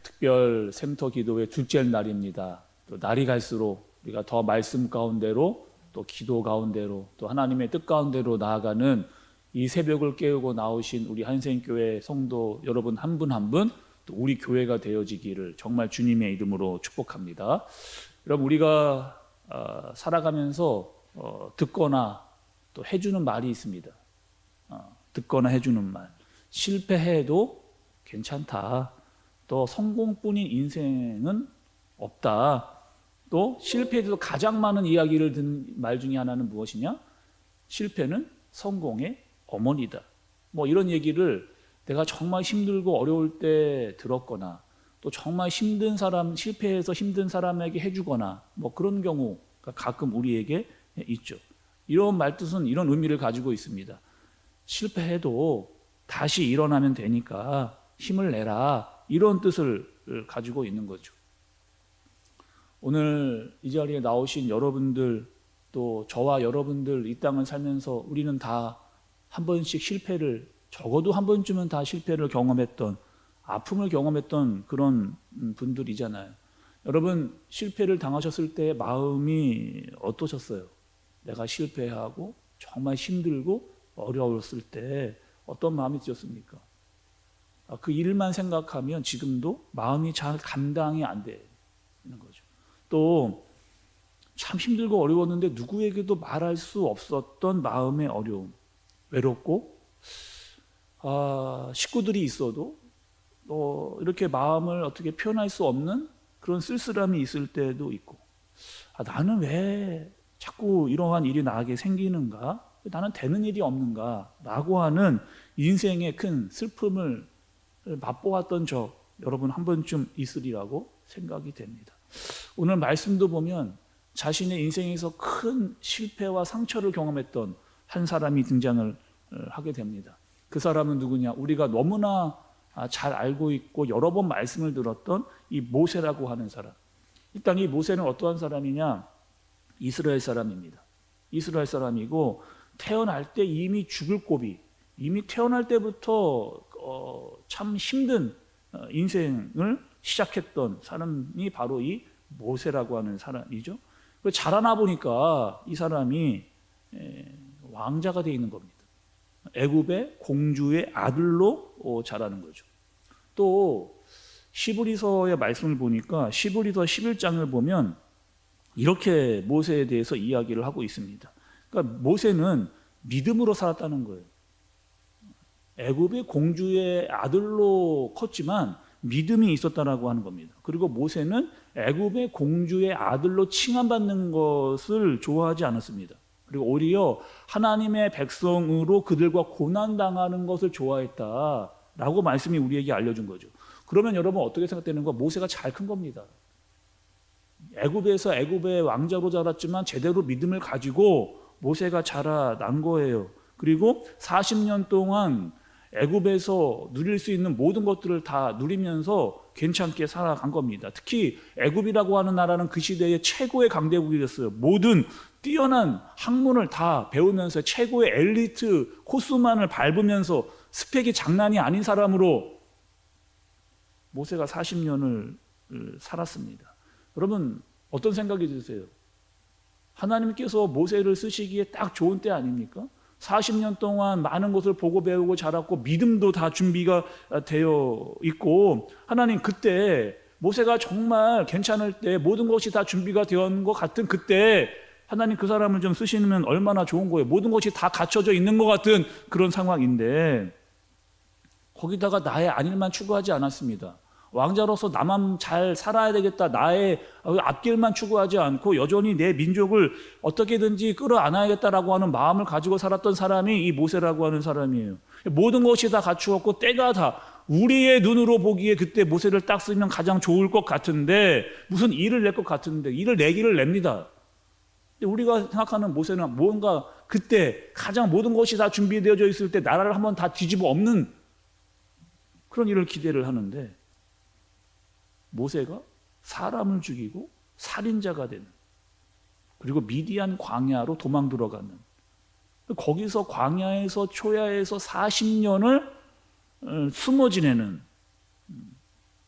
특별 생터 기도의 둘째 날입니다. 또 날이 갈수록 우리가 더 말씀 가운데로 또 기도 가운데로 또 하나님의 뜻 가운데로 나아가는 이 새벽을 깨우고 나오신 우리 한생교회 성도 여러분 한 분 한 분 또 우리 교회가 되어지기를 정말 주님의 이름으로 축복합니다. 여러분 우리가 살아가면서 듣거나 또 해주는 말이 있습니다. 듣거나 해주는 말. 실패해도 괜찮다. 또 성공뿐인 인생은 없다. 또 실패에도 가장 많은 이야기를 듣는 말 중에 하나는 무엇이냐? 실패는 성공의 어머니다. 뭐 이런 얘기를 내가 정말 힘들고 어려울 때 들었거나 또 정말 힘든 사람, 실패해서 힘든 사람에게 해주거나 뭐 그런 경우가 가끔 우리에게 있죠. 이런 말뜻은 이런 의미를 가지고 있습니다. 실패해도 다시 일어나면 되니까 힘을 내라. 이런 뜻을 가지고 있는 거죠. 오늘 이 자리에 나오신 여러분들 또 저와 여러분들 이 땅을 살면서 우리는 다 한 번씩 실패를 적어도 한 번쯤은 다 실패를 경험했던 아픔을 경험했던 그런 분들이잖아요. 여러분 실패를 당하셨을 때 마음이 어떠셨어요? 내가 실패하고 정말 힘들고 어려웠을 때 어떤 마음이 드셨습니까? 그 일만 생각하면 지금도 마음이 잘 감당이 안 되는 거죠. 또 참 힘들고 어려웠는데 누구에게도 말할 수 없었던 마음의 어려움, 외롭고 식구들이 있어도 이렇게 마음을 어떻게 표현할 수 없는 그런 쓸쓸함이 있을 때도 있고 나는 왜 자꾸 이러한 일이 나에게 생기는가? 나는 되는 일이 없는가? 라고 하는 인생의 큰 슬픔을 맛보았던 적 여러분 한 번쯤 있으리라고 생각이 됩니다. 오늘 말씀도 보면 자신의 인생에서 큰 실패와 상처를 경험했던 한 사람이 등장을 하게 됩니다. 그 사람은 누구냐? 우리가 너무나 잘 알고 있고 여러 번 말씀을 들었던 이 모세라고 하는 사람. 일단 이 모세는 어떠한 사람이냐? 이스라엘 사람입니다. 이스라엘 사람이고 태어날 때 이미 죽을 고비, 이미 태어날 때부터 참 힘든 인생을 시작했던 사람이 바로 이 모세라고 하는 사람이죠. 자라나 보니까 이 사람이 왕자가 되어 있는 겁니다. 애굽의 공주의 아들로 자라는 거죠. 또 시브리서의 말씀을 보니까 시브리서 11장을 보면 이렇게 모세에 대해서 이야기를 하고 있습니다. 그러니까 모세는 믿음으로 살았다는 거예요. 애굽의 공주의 아들로 컸지만 믿음이 있었다라고 하는 겁니다. 그리고 모세는 애굽의 공주의 아들로 칭함받는 것을 좋아하지 않았습니다. 그리고 오히려 하나님의 백성으로 그들과 고난당하는 것을 좋아했다라고 말씀이 우리에게 알려준 거죠. 그러면 여러분 어떻게 생각되는 거? 모세가 잘 큰 겁니다. 애굽에서 애굽의 왕자로 자랐지만 제대로 믿음을 가지고 모세가 자라난 거예요. 그리고 40년 동안 애굽에서 누릴 수 있는 모든 것들을 다 누리면서 괜찮게 살아간 겁니다. 특히 애굽이라고 하는 나라는 그 시대의 최고의 강대국이었어요. 모든 뛰어난 학문을 다 배우면서 최고의 엘리트 코스만을 밟으면서 스펙이 장난이 아닌 사람으로 모세가 40년을 살았습니다. 여러분 어떤 생각이 드세요? 하나님께서 모세를 쓰시기에 딱 좋은 때 아닙니까? 40년 동안 많은 것을 보고 배우고 자랐고 믿음도 다 준비가 되어 있고 하나님 그때 모세가 정말 괜찮을 때 모든 것이 다 준비가 되어 있는 것 같은 그때 하나님 그 사람을 좀 쓰시면 얼마나 좋은 거예요. 모든 것이 다 갖춰져 있는 것 같은 그런 상황인데 거기다가 나의 안일만 추구하지 않았습니다. 왕자로서 나만 잘 살아야 되겠다. 나의 앞길만 추구하지 않고 여전히 내 민족을 어떻게든지 끌어안아야겠다라고 하는 마음을 가지고 살았던 사람이 이 모세라고 하는 사람이에요. 모든 것이 다 갖추었고 때가 다 우리의 눈으로 보기에 그때 모세를 딱 쓰면 가장 좋을 것 같은데 무슨 일을 낼 것 같은데 일을 내기를 냅니다. 우리가 생각하는 모세는 뭔가 그때 가장 모든 것이 다 준비되어져 있을 때 나라를 한번 다 뒤집어 엎는 그런 일을 기대를 하는데 모세가 사람을 죽이고 살인자가 되는 그리고 미디안 광야로 도망 들어가는, 거기서 광야에서 초야에서 40년을 숨어 지내는,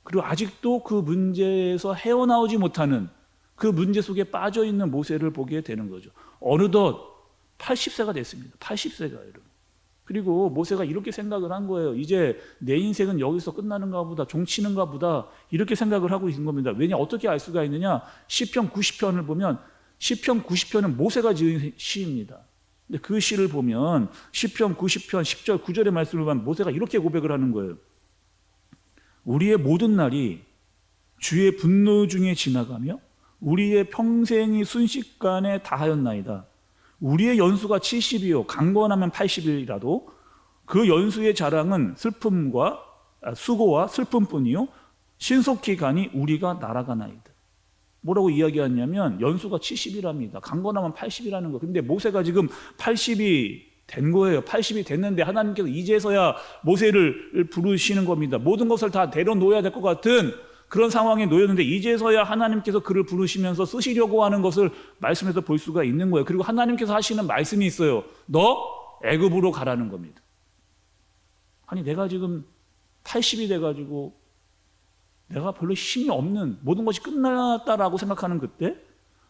그리고 아직도 그 문제에서 헤어나오지 못하는, 그 문제 속에 빠져 있는 모세를 보게 되는 거죠. 어느덧 80세가 됐습니다. 80세가 여러분. 그리고 모세가 이렇게 생각을 한 거예요. 이제 내 인생은 여기서 끝나는가 보다, 종치는가 보다, 이렇게 생각을 하고 있는 겁니다. 왜냐, 어떻게 알 수가 있느냐? 시편 90편을 보면, 시편 90편은 모세가 지은 시입니다. 근데 그 시를 보면 시편 90편 10절 9절의 말씀을 보면 모세가 이렇게 고백을 하는 거예요. 우리의 모든 날이 주의 분노 중에 지나가며 우리의 평생이 순식간에 다하였나이다. 우리의 연수가 70이요 강건하면 80이라도 그 연수의 자랑은 수고와 슬픔뿐이요 신속히 가니 우리가 날아가나이다. 뭐라고 이야기하냐면 연수가 70이랍니다. 강건하면 80이라는 거. 근데 모세가 지금 80이 된 거예요. 80이 됐는데 하나님께서 이제서야 모세를 부르시는 겁니다. 모든 것을 다 내려놓아야 될 것 같은 그런 상황에 놓였는데 이제서야 하나님께서 그를 부르시면서 쓰시려고 하는 것을 말씀에서 볼 수가 있는 거예요. 그리고 하나님께서 하시는 말씀이 있어요. 너 애굽으로 가라는 겁니다. 아니 내가 지금 80이 돼가지고 내가 별로 힘이 없는, 모든 것이 끝났다라고 생각하는 그때,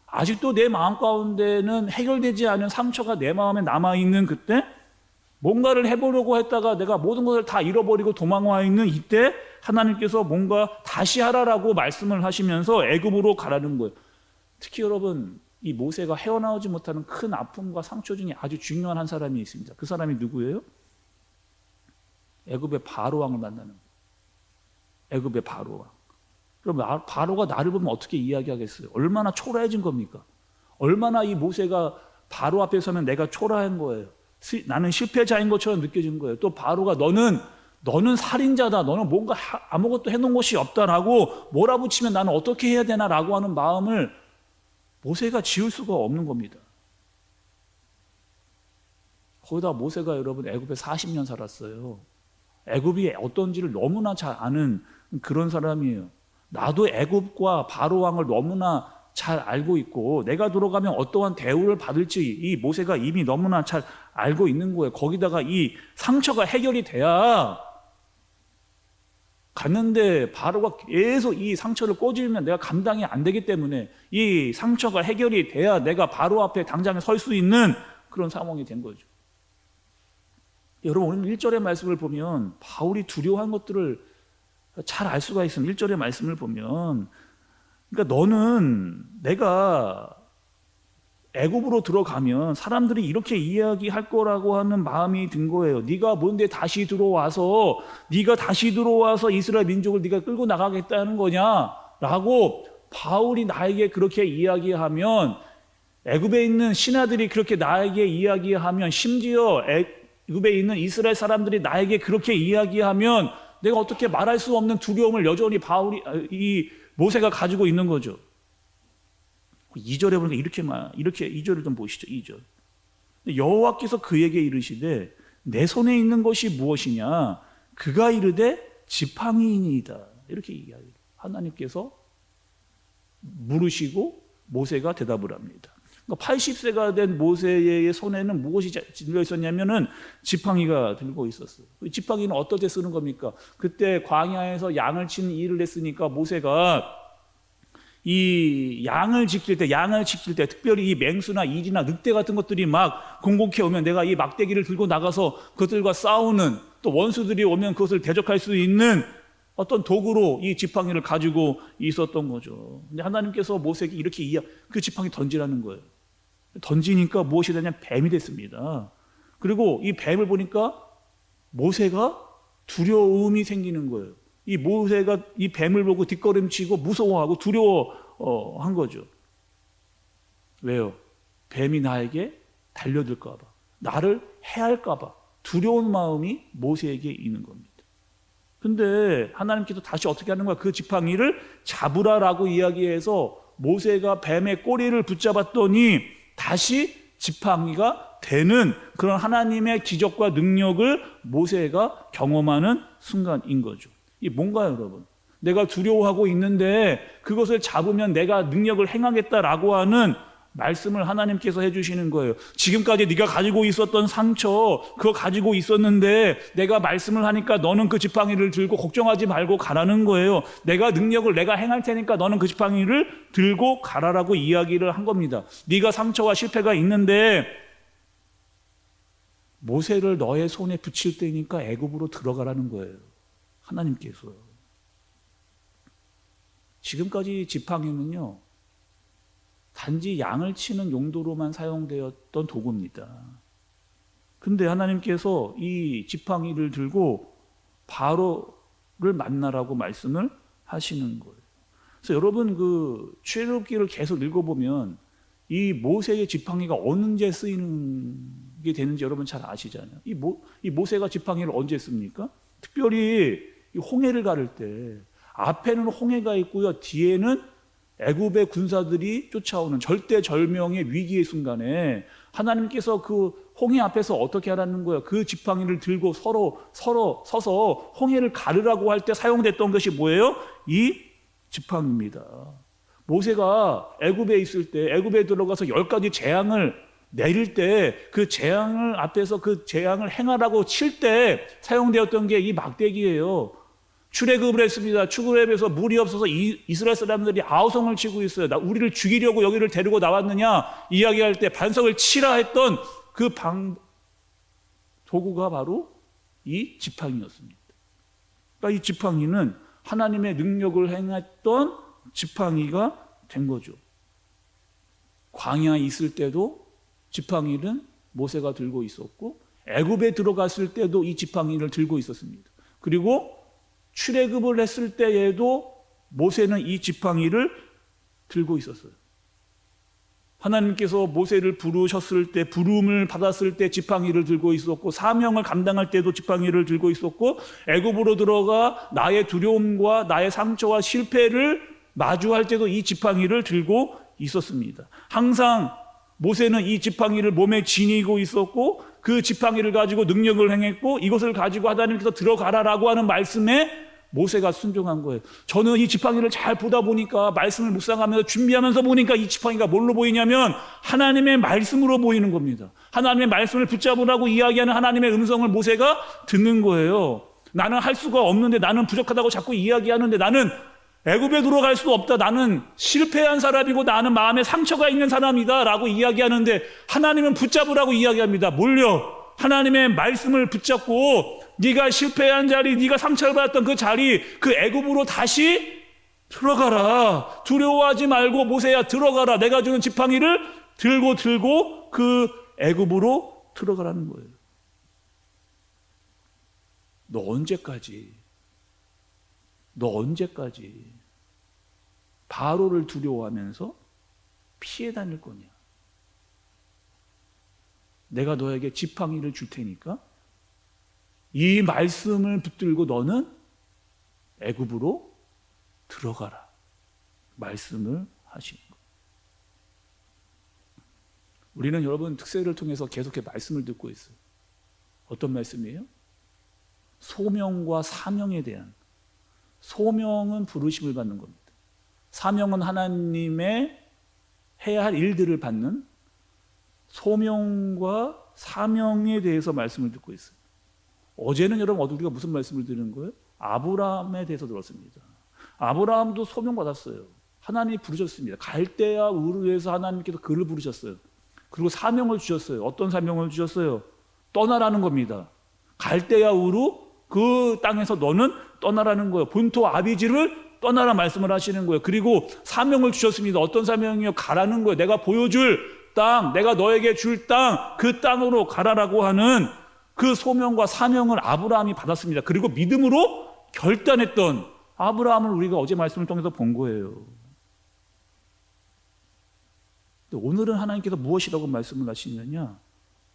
아직도 내 마음 가운데는 해결되지 않은 상처가 내 마음에 남아있는 그때, 뭔가를 해보려고 했다가 내가 모든 것을 다 잃어버리고 도망와 있는 이때 하나님께서 뭔가 다시 하라라고 말씀을 하시면서 애굽으로 가라는 거예요. 특히 여러분, 이 모세가 헤어나오지 못하는 큰 아픔과 상처 중에 아주 중요한 한 사람이 있습니다. 그 사람이 누구예요? 애굽의 바로 왕을 만나는 거예요. 애굽의 바로 왕. 그럼 바로가 나를 보면 어떻게 이야기하겠어요? 얼마나 초라해진 겁니까? 얼마나 이 모세가 바로 앞에 서면 내가 초라한 거예요. 나는 실패자인 것처럼 느껴진 거예요. 또 바로가 너는 살인자다. 너는 뭔가 아무것도 해놓은 것이 없다라고 몰아붙이면 나는 어떻게 해야 되나라고 하는 마음을 모세가 지울 수가 없는 겁니다. 거기다 모세가 여러분 애굽에 40년 살았어요. 애굽이 어떤지를 너무나 잘 아는 그런 사람이에요. 나도 애굽과 바로 왕을 너무나 잘 알고 있고 내가 들어가면 어떠한 대우를 받을지 이 모세가 이미 너무나 잘 알고 있는 거예요. 거기다가 이 상처가 해결이 돼야, 갔는데 바로가 계속 이 상처를 꼬집으면 내가 감당이 안 되기 때문에 이 상처가 해결이 돼야 내가 바로 앞에 당장에 설 수 있는 그런 상황이 된 거죠. 여러분 오늘 1절의 말씀을 보면 바울이 두려워한 것들을 잘 알 수가 있습니다. 1절의 말씀을 보면, 그러니까 너는 내가 애굽으로 들어가면 사람들이 이렇게 이야기할 거라고 하는 마음이 든 거예요. 네가 뭔데 다시 들어와서 이스라엘 민족을 네가 끌고 나가겠다는 거냐라고 바울이 나에게 그렇게 이야기하면, 애굽에 있는 신하들이 그렇게 나에게 이야기하면, 심지어 애굽에 있는 이스라엘 사람들이 나에게 그렇게 이야기하면 내가 어떻게 말할 수 없는 두려움을 여전히 이 모세가 가지고 있는 거죠. 2절에 보니까 이렇게 2절을 좀 보시죠. 2절. 여호와께서 그에게 이르시되 내 손에 있는 것이 무엇이냐? 그가 이르되 지팡이이니이다. 이렇게 이야기해요. 하나님께서 물으시고 모세가 대답을 합니다. 그러니까 80세가 된 모세의 손에는 무엇이 들려 있었냐면은 지팡이가 들고 있었어요. 그 지팡이는 어떨 때 쓰는 겁니까? 그때 광야에서 양을 치는 일을 했으니까 모세가 이 양을 지킬 때 특별히 이 맹수나 이리나 늑대 같은 것들이 막 공격해 오면 내가 이 막대기를 들고 나가서 그들과 싸우는, 또 원수들이 오면 그것을 대적할 수 있는 어떤 도구로 이 지팡이를 가지고 있었던 거죠. 근데 하나님께서 모세에게 이렇게 그 지팡이 던지라는 거예요. 던지니까 무엇이 되냐? 뱀이 됐습니다. 그리고 이 뱀을 보니까 모세가 두려움이 생기는 거예요. 이 모세가 이 뱀을 보고 뒷걸음치고 무서워하고 두려워한 거죠. 왜요? 뱀이 나에게 달려들까 봐, 나를 해할까 봐 두려운 마음이 모세에게 있는 겁니다. 근데 하나님께서 다시 어떻게 하는 거야? 그 지팡이를 잡으라라고 이야기해서 모세가 뱀의 꼬리를 붙잡았더니 다시 지팡이가 되는 그런 하나님의 기적과 능력을 모세가 경험하는 순간인 거죠. 이게 뭔가요, 여러분? 내가 두려워하고 있는데 그것을 잡으면 내가 능력을 행하겠다라고 하는 말씀을 하나님께서 해주시는 거예요. 지금까지 네가 가지고 있었던 상처, 그거 가지고 있었는데 내가 말씀을 하니까 너는 그 지팡이를 들고 걱정하지 말고 가라는 거예요. 내가 능력을 내가 행할 테니까 너는 그 지팡이를 들고 가라라고 이야기를 한 겁니다. 네가 상처와 실패가 있는데 모세를 너의 손에 붙일 때니까 애굽으로 들어가라는 거예요. 하나님께서. 지금까지 지팡이는요, 단지 양을 치는 용도로만 사용되었던 도구입니다. 근데 하나님께서 이 지팡이를 들고 바로를 만나라고 말씀을 하시는 거예요. 그래서 여러분 그 출애굽기를 계속 읽어보면 이 모세의 지팡이가 언제 쓰이는 게 되는지 여러분 잘 아시잖아요. 이 모세가 지팡이를 언제 씁니까? 특별히 이 홍해를 가를 때 앞에는 홍해가 있고요, 뒤에는 애굽의 군사들이 쫓아오는 절대절명의 위기의 순간에 하나님께서 그 홍해 앞에서 어떻게 하라는 거예요? 그 지팡이를 들고 서로 서서 홍해를 가르라고 할 때 사용됐던 것이 뭐예요? 이 지팡이입니다. 모세가 애굽에 있을 때, 애굽에 들어가서 10가지 재앙을 내릴 때 그 재앙을 앞에서 그 재앙을 행하라고 칠 때 사용되었던 게 이 막대기예요. 출애굽을 했습니다. 출애굽에서 물이 없어서 이스라엘 사람들이 아우성을 치고 있어요. 우리를 죽이려고 여기를 데리고 나왔느냐 이야기할 때 반석을 치라 했던 그 도구가 바로 이 지팡이였습니다. 그러니까 이 지팡이는 하나님의 능력을 행했던 지팡이가 된 거죠. 광야에 있을 때도 지팡이는 모세가 들고 있었고 애굽에 들어갔을 때도 이 지팡이를 들고 있었습니다. 그리고 출애굽을 했을 때에도 모세는 이 지팡이를 들고 있었어요. 하나님께서 모세를 부르셨을 때, 부름을 받았을 때 지팡이를 들고 있었고, 사명을 감당할 때도 지팡이를 들고 있었고, 애굽으로 들어가 나의 두려움과 나의 상처와 실패를 마주할 때도 이 지팡이를 들고 있었습니다. 항상 모세는 이 지팡이를 몸에 지니고 있었고, 그 지팡이를 가지고 능력을 행했고, 이것을 가지고 하나님께서 들어가라라고 하는 말씀에 모세가 순종한 거예요. 저는 이 지팡이를 잘 보다 보니까, 말씀을 묵상하면서 준비하면서 보니까 이 지팡이가 뭘로 보이냐면 하나님의 말씀으로 보이는 겁니다. 하나님의 말씀을 붙잡으라고 이야기하는 하나님의 음성을 모세가 듣는 거예요. 나는 할 수가 없는데, 나는 부족하다고 자꾸 이야기하는데, 나는 애굽에 들어갈 수 없다, 나는 실패한 사람이고 나는 마음에 상처가 있는 사람이다 라고 이야기하는데, 하나님은 붙잡으라고 이야기합니다. 뭘요? 하나님의 말씀을 붙잡고 네가 실패한 자리, 네가 상처를 받았던 그 자리, 그 애굽으로 다시 들어가라. 두려워하지 말고 모세야 들어가라. 내가 주는 지팡이를 들고 그 애굽으로 들어가라는 거예요. 너 언제까지 바로를 두려워하면서 피해 다닐 거냐? 내가 너에게 지팡이를 줄 테니까 이 말씀을 붙들고 너는 애굽으로 들어가라. 말씀을 하시는 거예요. 우리는 여러분 특세를 통해서 계속해 말씀을 듣고 있어요. 어떤 말씀이에요? 소명과 사명에 대한. 소명은 부르심을 받는 겁니다. 사명은 하나님의 해야 할 일들을 받는, 소명과 사명에 대해서 말씀을 듣고 있어요. 어제는 여러분 우리가 무슨 말씀을 들은 거예요? 아브라함에 대해서 들었습니다. 아브라함도 소명 받았어요. 하나님이 부르셨습니다. 갈대아 우르에서 하나님께서 그를 부르셨어요. 그리고 사명을 주셨어요. 어떤 사명을 주셨어요? 떠나라는 겁니다. 갈대아 우르 그 땅에서 너는 떠나라는 거예요. 본토 아비지를 떠나라 말씀을 하시는 거예요. 그리고 사명을 주셨습니다. 어떤 사명이요? 가라는 거예요. 내가 보여줄 땅, 내가 너에게 줄 땅, 그 땅으로 가라라고 하는 그 소명과 사명을 아브라함이 받았습니다. 그리고 믿음으로 결단했던 아브라함을 우리가 어제 말씀을 통해서 본 거예요. 오늘은 하나님께서 무엇이라고 말씀을 하시느냐?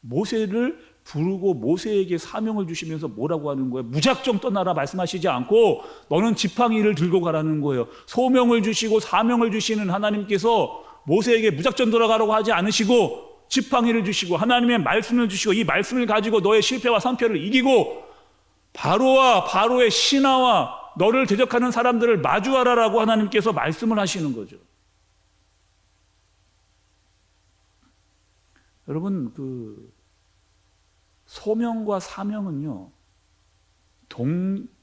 모세를 부르고 모세에게 사명을 주시면서 뭐라고 하는 거예요? 무작정 떠나라 말씀하시지 않고 너는 지팡이를 들고 가라는 거예요. 소명을 주시고 사명을 주시는 하나님께서 모세에게 무작정 들어가라고 하지 않으시고 지팡이를 주시고 하나님의 말씀을 주시고 이 말씀을 가지고 너의 실패와 상패를 이기고 바로와 바로의 신하와 너를 대적하는 사람들을 마주하라라고 하나님께서 말씀을 하시는 거죠. 여러분, 소명과 사명은요,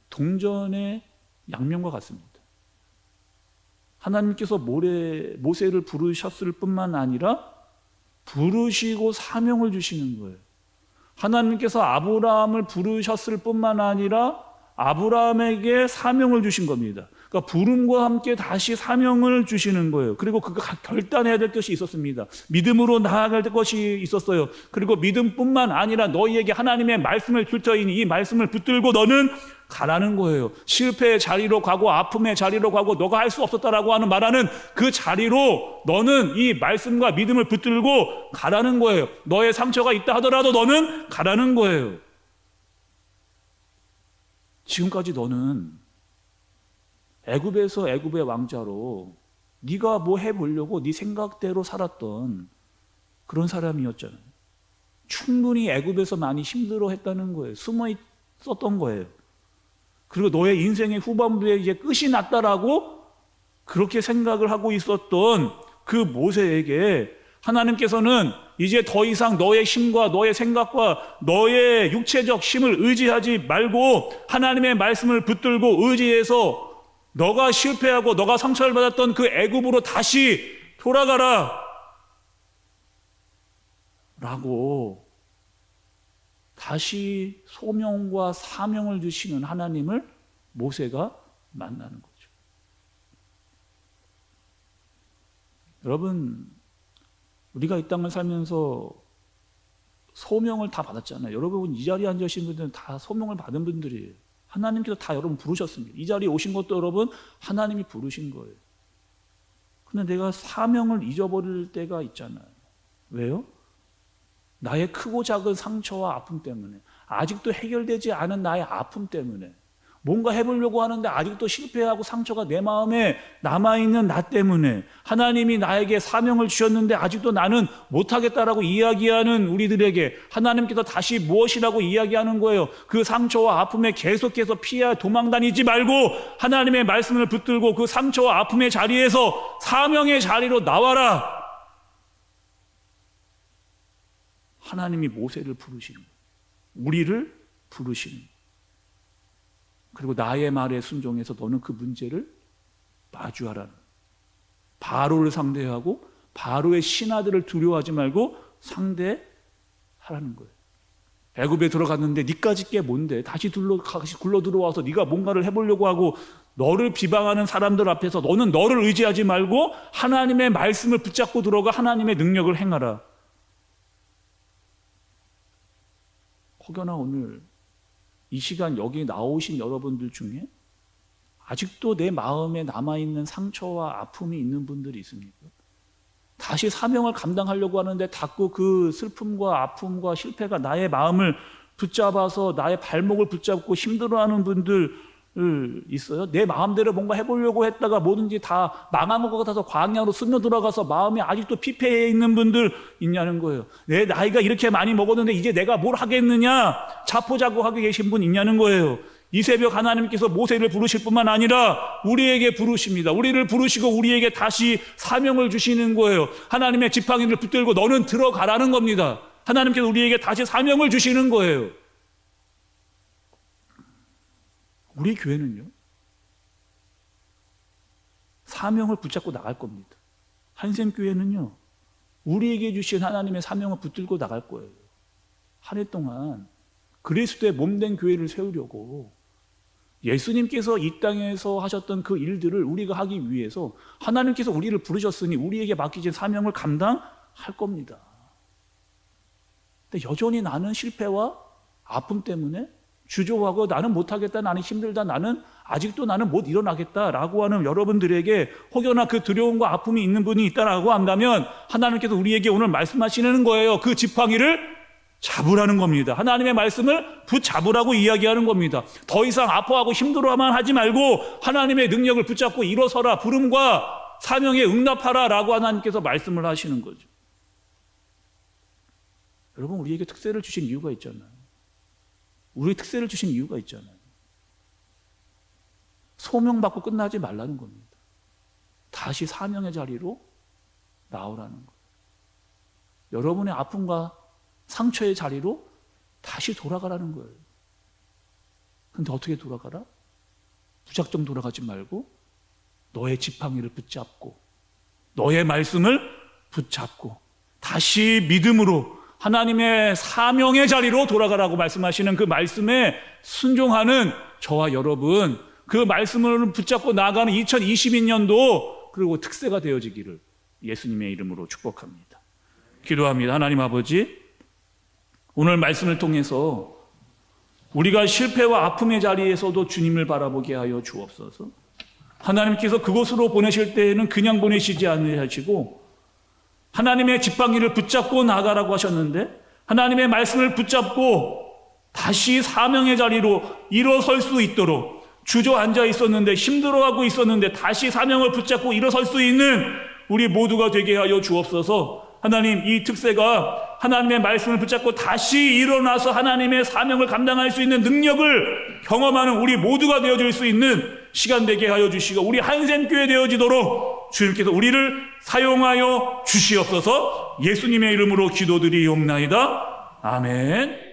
동전의 양면과 같습니다. 하나님께서 모세를 부르셨을 뿐만 아니라 부르시고 사명을 주시는 거예요. 하나님께서 아브라함을 부르셨을 뿐만 아니라 아브라함에게 사명을 주신 겁니다. 그러니까 부름과 함께 다시 사명을 주시는 거예요. 그리고 그거 결단해야 될 것이 있었습니다. 믿음으로 나아갈 것이 있었어요. 그리고 믿음뿐만 아니라 너희에게 하나님의 말씀을 줄 터이니 이 말씀을 붙들고 너는 가라는 거예요. 실패의 자리로 가고 아픔의 자리로 가고 너가 할 수 없었다라고 하는 말하는 그 자리로 너는 이 말씀과 믿음을 붙들고 가라는 거예요. 너의 상처가 있다 하더라도 너는 가라는 거예요. 지금까지 너는 애굽에서 애굽의 왕자로 네가 뭐 해보려고 네 생각대로 살았던 그런 사람이었잖아요. 충분히 애굽에서 많이 힘들어했다는 거예요. 숨어 있었던 거예요. 그리고 너의 인생의 후반부에 이제 끝이 났다라고 그렇게 생각을 하고 있었던 그 모세에게 하나님께서는 이제 더 이상 너의 힘과 너의 생각과 너의 육체적 힘을 의지하지 말고 하나님의 말씀을 붙들고 의지해서 너가 실패하고 너가 상처를 받았던 그 애굽으로 다시 돌아가라 라고 다시 소명과 사명을 주시는 하나님을 모세가 만나는 거죠. 여러분, 우리가 이 땅을 살면서 소명을 다 받았잖아요. 여러분, 이 자리에 앉아 계신 분들은 다 소명을 받은 분들이에요. 하나님께서 다 여러분 부르셨습니다. 이 자리에 오신 것도 여러분 하나님이 부르신 거예요. 근데 내가 사명을 잊어버릴 때가 있잖아요. 왜요? 나의 크고 작은 상처와 아픔 때문에, 아직도 해결되지 않은 나의 아픔 때문에, 뭔가 해보려고 하는데 아직도 실패하고 상처가 내 마음에 남아있는 나 때문에, 하나님이 나에게 사명을 주셨는데 아직도 나는 못하겠다라고 이야기하는 우리들에게 하나님께서 다시 무엇이라고 이야기하는 거예요? 그 상처와 아픔에 계속해서 피해 도망다니지 말고 하나님의 말씀을 붙들고 그 상처와 아픔의 자리에서 사명의 자리로 나와라. 하나님이 모세를 부르시는 거예요. 우리를 부르시는 거예요. 그리고 나의 말에 순종해서 너는 그 문제를 마주하라는 거예요. 바로를 상대하고 바로의 신하들을 두려워하지 말고 상대하라는 거예요. 애굽에 들어갔는데 니까짓 게 뭔데? 다시 굴러 들어와서 네가 뭔가를 해보려고 하고 너를 비방하는 사람들 앞에서 너는 너를 의지하지 말고 하나님의 말씀을 붙잡고 들어가 하나님의 능력을 행하라. 혹여나 오늘 이 시간 여기 나오신 여러분들 중에 아직도 내 마음에 남아있는 상처와 아픔이 있는 분들이 있습니까? 다시 사명을 감당하려고 하는데 자꾸 그 슬픔과 아픔과 실패가 나의 마음을 붙잡아서 나의 발목을 붙잡고 힘들어하는 분들 있어요? 내 마음대로 뭔가 해보려고 했다가 뭐든지 다 망한 것 같아서 광야로 스며들어가서 마음이 아직도 피폐해 있는 분들 있냐는 거예요. 내 나이가 이렇게 많이 먹었는데 이제 내가 뭘 하겠느냐 자포자기하게 계신 분 있냐는 거예요. 이 새벽 하나님께서 모세를 부르실 뿐만 아니라 우리에게 부르십니다. 우리를 부르시고 우리에게 다시 사명을 주시는 거예요. 하나님의 지팡이를 붙들고 너는 들어가라는 겁니다. 하나님께서 우리에게 다시 사명을 주시는 거예요. 우리 교회는요, 사명을 붙잡고 나갈 겁니다. 한샘교회는요, 우리에게 주신 하나님의 사명을 붙들고 나갈 거예요. 한 해 동안 그리스도의 몸된 교회를 세우려고 예수님께서 이 땅에서 하셨던 그 일들을 우리가 하기 위해서 하나님께서 우리를 부르셨으니 우리에게 맡기신 사명을 감당할 겁니다. 근데 여전히 나는 실패와 아픔 때문에 주저하고 나는 못하겠다, 나는 힘들다, 나는 아직도 나는 못 일어나겠다라고 하는 여러분들에게 혹여나 그 두려움과 아픔이 있는 분이 있다라고 한다면 하나님께서 우리에게 오늘 말씀하시는 거예요. 그 지팡이를 잡으라는 겁니다. 하나님의 말씀을 붙잡으라고 이야기하는 겁니다. 더 이상 아파하고 힘들어만 하지 말고 하나님의 능력을 붙잡고 일어서라, 부름과 사명에 응답하라 라고 하나님께서 말씀을 하시는 거죠. 여러분, 우리에게 특세를 주신 이유가 있잖아요. 우리 특세를 주신 이유가 있잖아요. 소명받고 끝나지 말라는 겁니다. 다시 사명의 자리로 나오라는 거예요. 여러분의 아픔과 상처의 자리로 다시 돌아가라는 거예요. 근데 어떻게 돌아가라? 무작정 돌아가지 말고 너의 지팡이를 붙잡고 너의 말씀을 붙잡고 다시 믿음으로 하나님의 사명의 자리로 돌아가라고 말씀하시는 그 말씀에 순종하는 저와 여러분, 그 말씀을 붙잡고 나아가는 2022년도 그리고 특세가 되어지기를 예수님의 이름으로 축복합니다. 기도합니다. 하나님 아버지, 오늘 말씀을 통해서 우리가 실패와 아픔의 자리에서도 주님을 바라보게 하여 주옵소서. 하나님께서 그곳으로 보내실 때에는 그냥 보내시지 않으시고 하나님의 지팡이를 붙잡고 나가라고 하셨는데 하나님의 말씀을 붙잡고 다시 사명의 자리로 일어설 수 있도록 주저앉아 있었는데 힘들어하고 있었는데 다시 사명을 붙잡고 일어설 수 있는 우리 모두가 되게 하여 주옵소서. 하나님, 이 특세가 하나님의 말씀을 붙잡고 다시 일어나서 하나님의 사명을 감당할 수 있는 능력을 경험하는 우리 모두가 되어줄 수 있는 시간 되게 하여 주시고 우리 한샘교회 되어지도록 주님께서 우리를 사용하여 주시옵소서. 예수님의 이름으로 기도드리옵나이다. 아멘.